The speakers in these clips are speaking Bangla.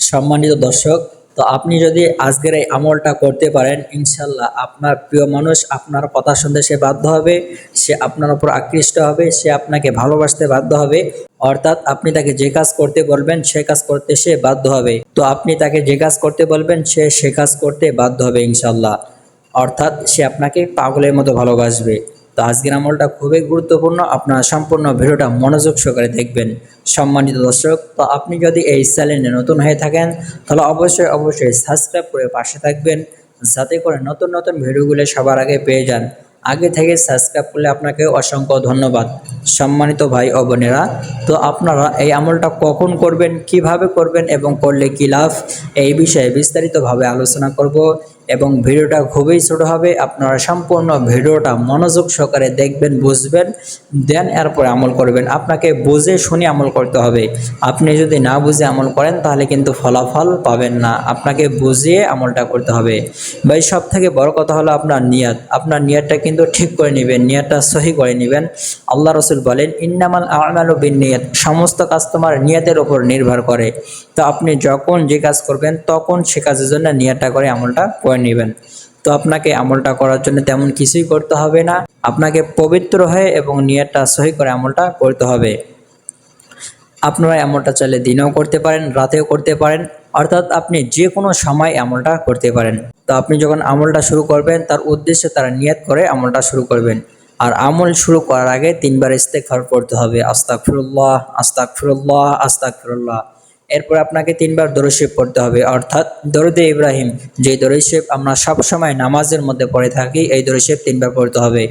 সম্মানিত দর্শক, তো আপনি যদি আজকের এই আমলটা করতে পারেন, ইনশাল্লাহ আপনার প্রিয় মানুষ আপনার কথা শুনতে সে বাধ্য হবে, সে আপনার উপর আকৃষ্ট হবে, সে আপনাকে ভালোবাসতে বাধ্য হবে। অর্থাৎ আপনি তাকে যে কাজ করতে বলবেন সে কাজ করতে সে বাধ্য হবে। তো আপনি তাকে যে কাজ করতে বলবেন সে কাজ করতে বাধ্য হবে ইনশাল্লাহ। অর্থাৎ সে আপনাকে পাগলের মতো ভালোবাসবে। তো আজকের আমলটা খুবই গুরুত্বপূর্ণ, আপনারা সম্পূর্ণ ভিডিওটা মনোযোগ সহকারে দেখবেন। সম্মানিত দর্শক, তো আপনি যদি এই চ্যানেলে নতুন হয়ে থাকেন তাহলে অবশ্যই সাবস্ক্রাইব করে পাশে থাকবেন, যাতে করে নতুন নতুন ভিডিওগুলো সবার আগে পেয়ে যান। আগে থেকে সাবস্ক্রাইব করলে আপনাকে অসংখ্য ধন্যবাদ। সম্মানিত ভাই ও বোনেরা, তো আপনারা এই আমলটা কখন করবেন, কিভাবে করবেন এবং করলে কী লাভ, এই বিষয়ে বিস্তারিতভাবে আলোচনা করব এবং ভিডিওটা খুবই ছোট হবে। আপনারা সম্পূর্ণ ভিডিওটা মনোযোগ সহকারে দেখবেন, বুঝবেন, দেন এরপরে আমল করবেন। আপনাকে বুঝে শুনে আমল করতে হবে। আপনি যদি না বুঝে আমল করেন তাহলে কিন্তু ফলাফল পাবেন না। আপনাকে বুঝিয়ে আমলটা করতে হবে। ভাই, সব থেকে বড় কথা হলো আপনার নিয়ত। আপনার নিয়তটা কিন্তু ঠিক করে নেবেন, নিয়তটা সহি করে নেবেন। আল্লাহ রসুল বলেন, ইন্নামাল আমালু বিন্নিয়াত, সমস্ত কাজ তোমার নিয়তের উপর নির্ভর করে। তো আপনি যখন যে কাজ করবেন তখন সে কাজের জন্য নিয়তটা করে আমলটা করে নেবেন। তো আপনাকে আমলটা করার জন্য তেমন কিছুই করতে হবে না, আপনাকে পবিত্র হয়ে এবং নিয়তটা সহি করে আমলটা করতে হবে। আপনারা আমলটা চাইলে দিনেও করতে পারেন, রাতেও করতে পারেন, অর্থাৎ আপনি যে কোনো সময় আমলটা করতে পারেন। তো আপনি যখন আমলটা শুরু করবেন তার উদ্দেশ্যে তারা নিয়ত করে আমলটা শুরু করবেন। আর আমল শুরু করার আগে 3 বার ইস্তেগফার পড়তে হবে, আস্তাগফিরুল্লাহ আস্তাগফিরুল্লাহ আস্তাগফিরুল্লাহ। এরপর আপনাকে 3 বার দরুদ শরীফ পড়তে হবে, অর্থাৎ দরুদে ইব্রাহিম, যে দরুদ শরীফ আমরা সবসময় নামাজের মধ্যে পড়ে থাকি, এই দরুদ শরীফ 3 বার পড়তে হবে।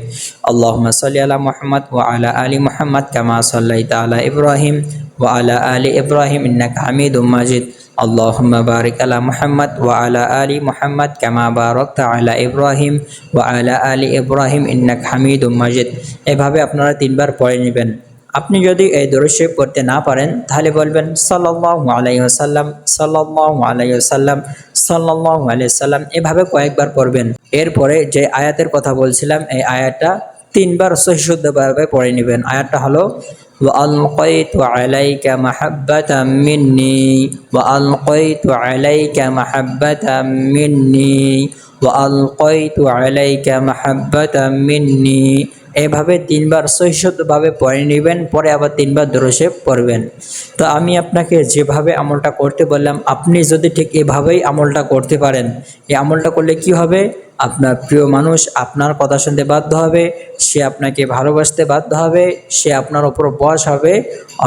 আল্লাহুম্মা সাল্লি আলা মুহাম্মাদ ওয়া আলা আলি মুহাম্মাদ কামা সাল্লাইতা আলা ইব্রাহিম ওয়া আলা আলি ইব্রাহিম ইন্নাকা হামিদুম মাজিদ। আল্লাহুম্মা বারিক আলা মুহাম্মাদ ওয়া আলা আলি মুহাম্মাদ কামা বারাকতা আলা ইব্রাহিম ওয়া আলা আলি ইব্রাহিম ইন্নাকা হামিদুম মাজিদ। এভাবে আপনারা 3 বার পড়ে নেবেন। আপনি যদি এই দরুদ শরীফ পড়তে না পারেন তাহলে বলবেন সাল্লাল্লাহু আলাইহি ওয়াসাল্লাম সাল্লাল্লাহু আলাইহি ওয়াসাল্লাম সাল্লাল্লাহু আলাইহি ওয়াসাল্লাম, এভাবে কয়েকবার পড়বেন। এরপরে যে আয়াতের কথা বলছিলাম এই আয়াতটা 3 বার সহি শুদ্ধভাবে পড়ে নেবেন। আয়াতটা হলো ওয়া আলকাইতু আলাইকা মাহাব্বাতাম মিন্নি ওয়া আলকাইতু আলাইকা মাহাব্বাতাম মিন্নি ওয়া আলকাইতু আলাইকা মাহাব্বাতাম মিন্নি। এভাবে 3 বার সহি শুদ্ধভাবে পড়ে নেবেন, পরে আবার 3 বার দরুদ শরীফ পড়বেন। তো আমি আপনাকে যেভাবে আমলটা করতে বললাম আপনি যদি ঠিক এভাবেই আমলটা করতে পারেন, এই আমলটা করলে কি হবে, আপনার প্রিয় মানুষ আপনার কথা শুনতে বাধ্য হবে, সে আপনাকে ভালোবাসতে বাধ্য হবে, সে আপনার ওপর বশ হবে,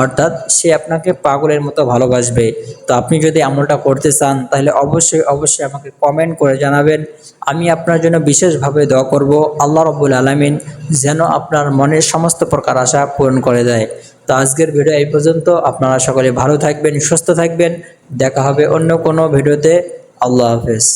অর্থাৎ সে আপনাকে পাগলের মতো ভালোবাসবে। তো আপনি যদি আমলটা করতে চান তাহলে অবশ্যই আমাকে কমেন্ট করে জানাবেন। আমি আপনার জন্য বিশেষভাবে দোয়া করব, আল্লাহ রাব্বুল আলামিন যেন আপনার মনের সমস্ত প্রকার আশা পূরণ করে দেয়। তো আজকের ভিডিও এই পর্যন্ত। আপনারা সকলে ভালো থাকবেন, সুস্থ থাকবেন। দেখা হবে অন্য কোনো ভিডিওতে। আল্লাহ হাফেজ।